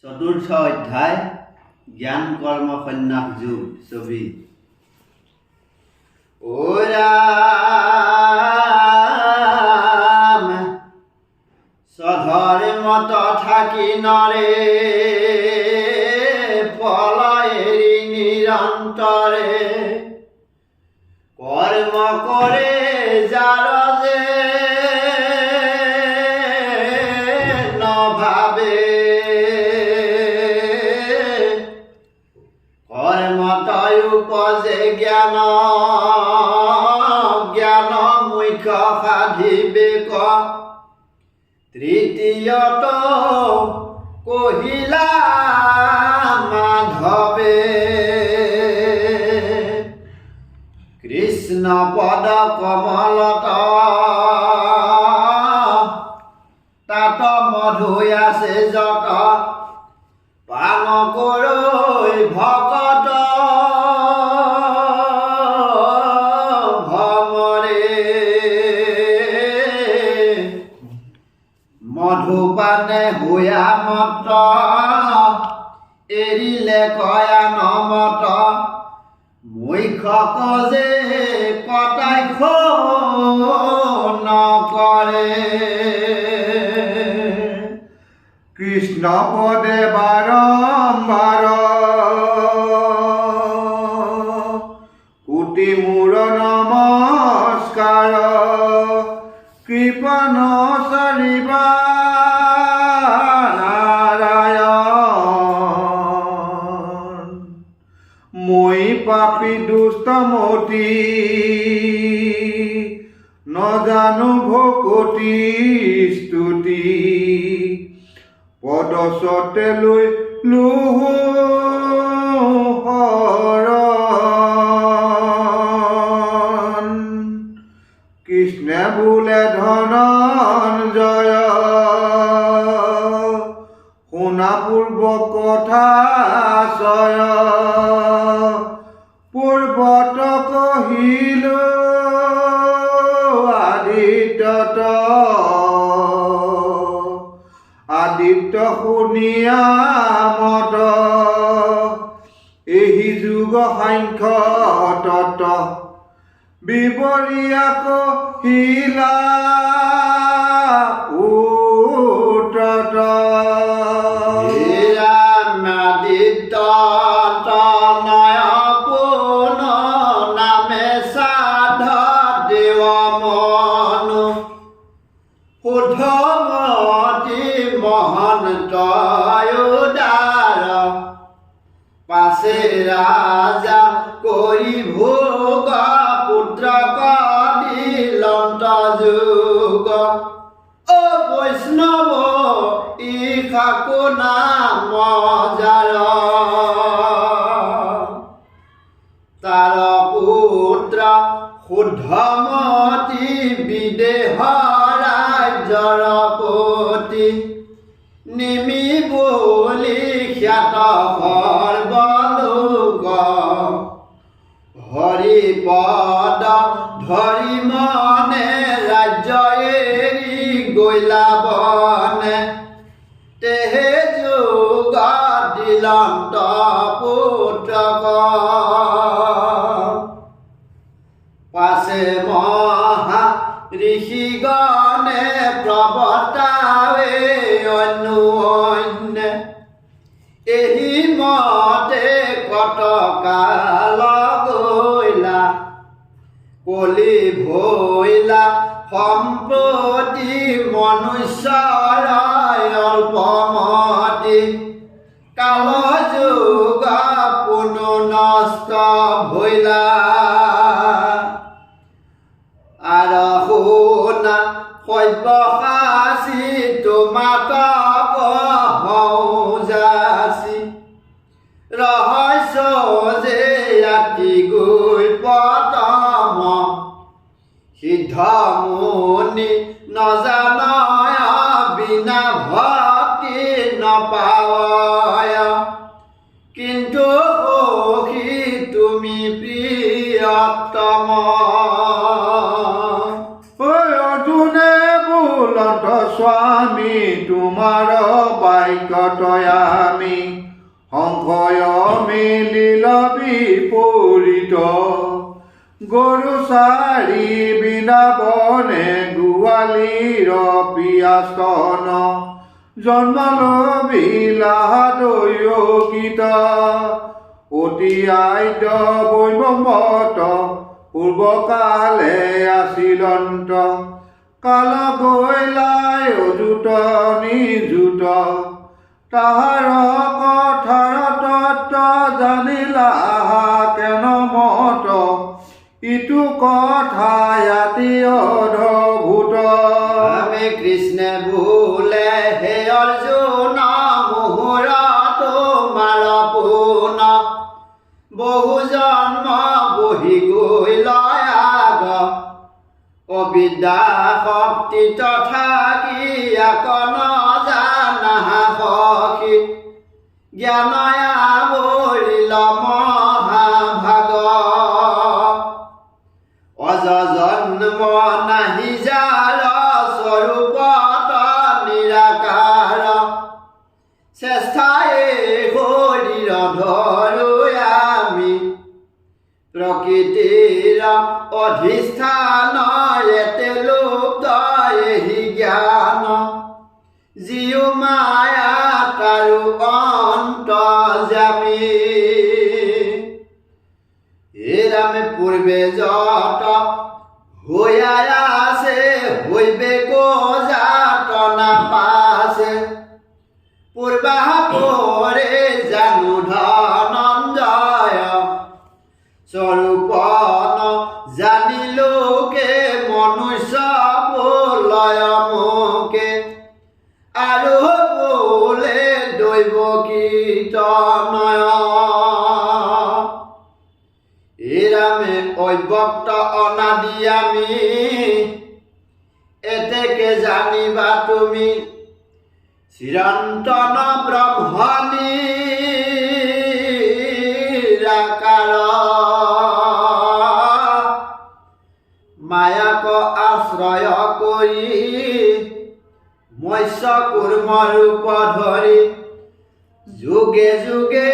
চতুৰ্থ অধ্যায় জ্ঞান কৰ্ম সন্ন্যাস যোগ ছবি। ও ৰাম সধৰ মত থাকি নৰে পলয়েৰি নিৰন্তৰে কৰ্ম কৰে যাৰ যে নভাবে কৰ্মতই উপজে জ্ঞান জ্ঞান মুখ্য সাধিবেক তৃতীয়ত কহিলা মাধৱে কৃষ্ণ পদ কমলত তাত মধু আছে যত পান কৰৈ ভকত ভমৰে মধুপানে হোয়া মত এৰিলে কয়া নমত মুখ্যক যে কটাক্ষ নকৰে কৃষ্ণ পদে বাৰম্বাৰ কোটি মূৰ নমস্কাৰ কৃপণ চাৰিবা নাৰায়ণ মই পাপী দুষ্টমতি নজানো ভকতি স্তুতি পদচতে লৈ হৰণ কৃষ্ণে বোলে ধনঞ্জয় শুনা পূৰ্ব কথা চয় পূৰ্বত কহিলো আদিত্য শুনিয়া মত এই যুগ সাংখ্য তত বিৱৰিয়া কহিলা উত্তত আদিত্য তনয় পুন নামে সাধ দেৱ মনু শুদ্ধমতি মহন্ত উদাৰ পাছে ৰাজা কৰি ভোগ পুত্ৰ দিলন্ত যুগ অ বৈষ্ণৱ ইশাকো নাম যাৰ তাৰ পুত্ৰ শুদ্ধমতি বিদেহ ৰাজ্যৰ পতি নিমি বুলি খ্যাত সৰ্বলোক হৰি পদ ধৰি মনে ৰাজ্য এৰি গৈলা বনে তেহে যুগ দিলন্ত পুত্ৰক পাছে মহা ঋষিগণে প্ৰৱৰ্তাৱে অন্য এহি মতে কতকাল গৈলা কলি ভৈলা সম্প্ৰতি মনুষ্যৰ অল্পমতি কাল যুগ পুনঃ নষ্ট ভৈলা আৰ শুনা সব্যসাচী তোমাতক হৌজাচি ৰহস্য যে ৰাতি গৈ পতম সিদ্ধ মুনি নজানয় বিনা ভক্তি নপাৱয় কিন্তু সখী তুমি প্ৰিয়তম অৰ্জুনে বোলত স্বামী তোমাৰ বাক্যতই আমি সংশয় মিলিল বিপৰীত গৰু চাৰি বৃন্দাবনে গোৱালীৰ পিয়াস্তন জন্ম লভিলাদৈগীত অতি আদ্য বৈভৱত পূৰ্বকালে আছিলন্ত কাল গৈলাই অযুত নিযুত তাহাৰ কথাৰ তত্ত্ব জানিলা কেন মত ইটো কথা ইয়াতি অধভূত আমি কৃষ্ণে বোলে হে অৰ্জুন মোহৰ তোমাৰ পোন বহু জন্ম বহি গৈ আগ অবিদ্যা শক্তি তথাকি আকন জানা সখী জ্ঞানয়া বৰিল মহাভাগ অজ জন্ম নাহি যাৰ স্বৰূপত নিৰাকাৰ চেষ্টাই শৰীৰ ধৰো আমি প্ৰকৃতিৰ অধিষ্ঠান এতে লুপ্ত এহি জ্ঞান জিও মায়া তাৰো অন্ত জামি এরামে পূর্বে যত হইয়া আছে হইবে গো যাত না পাশে পূর্বা পরে জানু ধনঞ্জয় স্বরূপন জানিলোকে মনুষ্য বলয় মুখে আৰু বোলে দৈব কীৰ্তনয় এৰামে অব্যক্ত অনাদি আমি এতেকে জানিবা তুমি চিৰন্তন ব্ৰহ্মণী নিৰাকাৰ মায়াক আশ্ৰয় কৰি মৎস্য কুৰ্ম ৰূপ ধৰি যুগে যুগে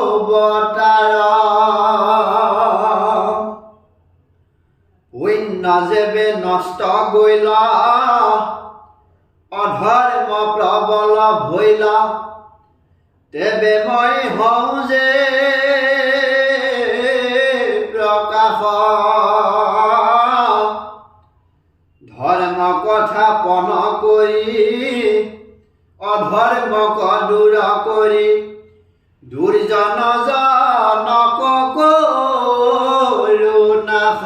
অৱতাৰ শূন্য যেবে নষ্ট গৈল অধৰ্ম প্ৰবল ভৈল তেবে মই হওঁ যে প্ৰকাশ ধৰ্ম কথা পন কৰি অধৰ্মক দূৰ কৰি দুৰ্জন জনক নাশ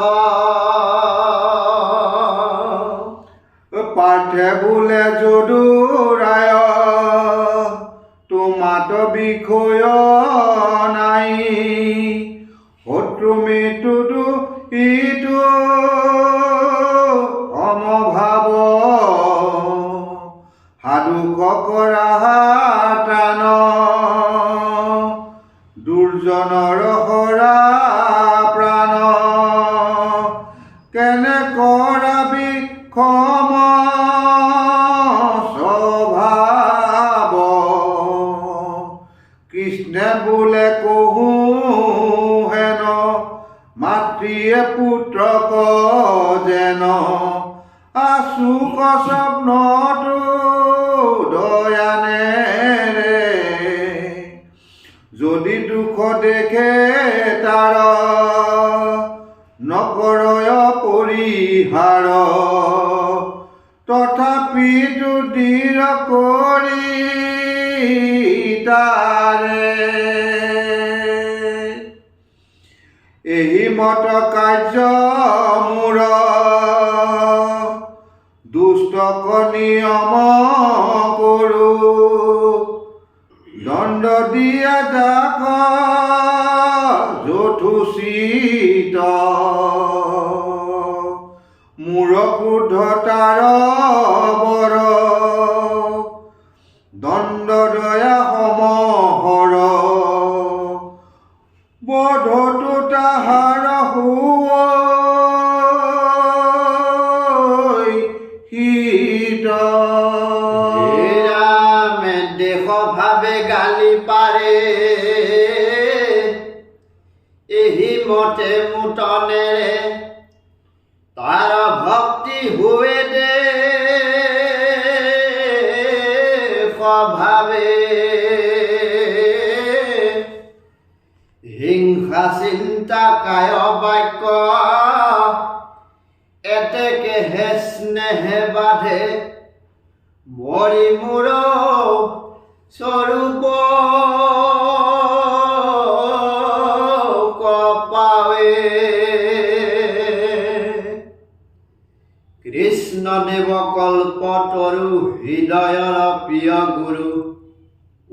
পাৰ্থে বোলে যদুৰায় তোমাত বিষয় নাই শত্ৰু মৃত্যুটো ইটো সমভাৱ সাধুক কৰা প্ৰাণ দুৰ্জনৰ হৰা প্ৰাণ কেনে কৰাবি ক্ষম স্বভাৱ কৃষ্ণে বোলে কহো হেন মাতৃয়ে পুত্ৰক যেন আচুক স্বপ্নটো দয়ানে যদি দুখ দেখে তাৰ নকৰয় পৰিহাৰ তথাপিতো দৃঢ় কৰি তাৰে এই মত কাৰ্য মোৰ দুষ্টক নিয়ম কৰোঁ দণ্ড দিয়া যাক যথোচিত মোৰ ক্ৰোধতাৰ বৰ দণ্ড দয়া সমহৰ বধটো তাহাৰ পাৰে এহি মতে মুটনেৰে তাৰ ভক্তি হৈ দে স্বভাৱে হিংসা চিন্তা কায় বাক্য এতেকেহে স্নেহে বাধে মৰি মোৰ স্বৰূপ কপাৱে কৃষ্ণদেৱ কল্পতৰু হৃদয়ৰ প্ৰিয় গুৰু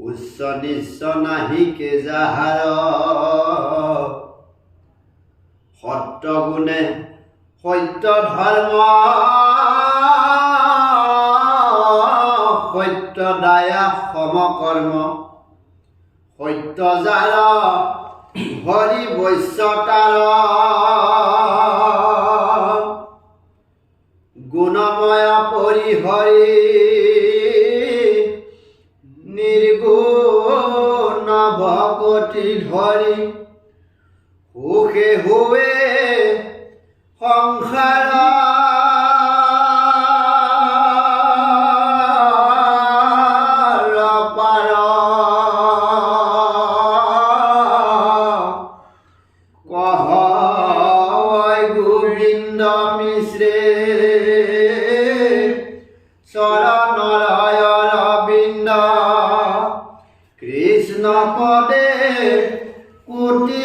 উচ্চ নিচ্চ নাহিকে যাহাৰ সত্য গুণে সত্য ধৰ্ম সত্য দায়া সমকৰ্ম সত্য যাৰ হৰি বৈশ্যতাৰ গুণময় পৰিহৰি নিৰ্গুণ ভকতি ধৰি সুখে হৈ সংসাৰ পাৰ কহ গোবিন্দ মিশ্ৰে চৰণৰ অৰবিন্দ কৃষ্ণ পদে কোটি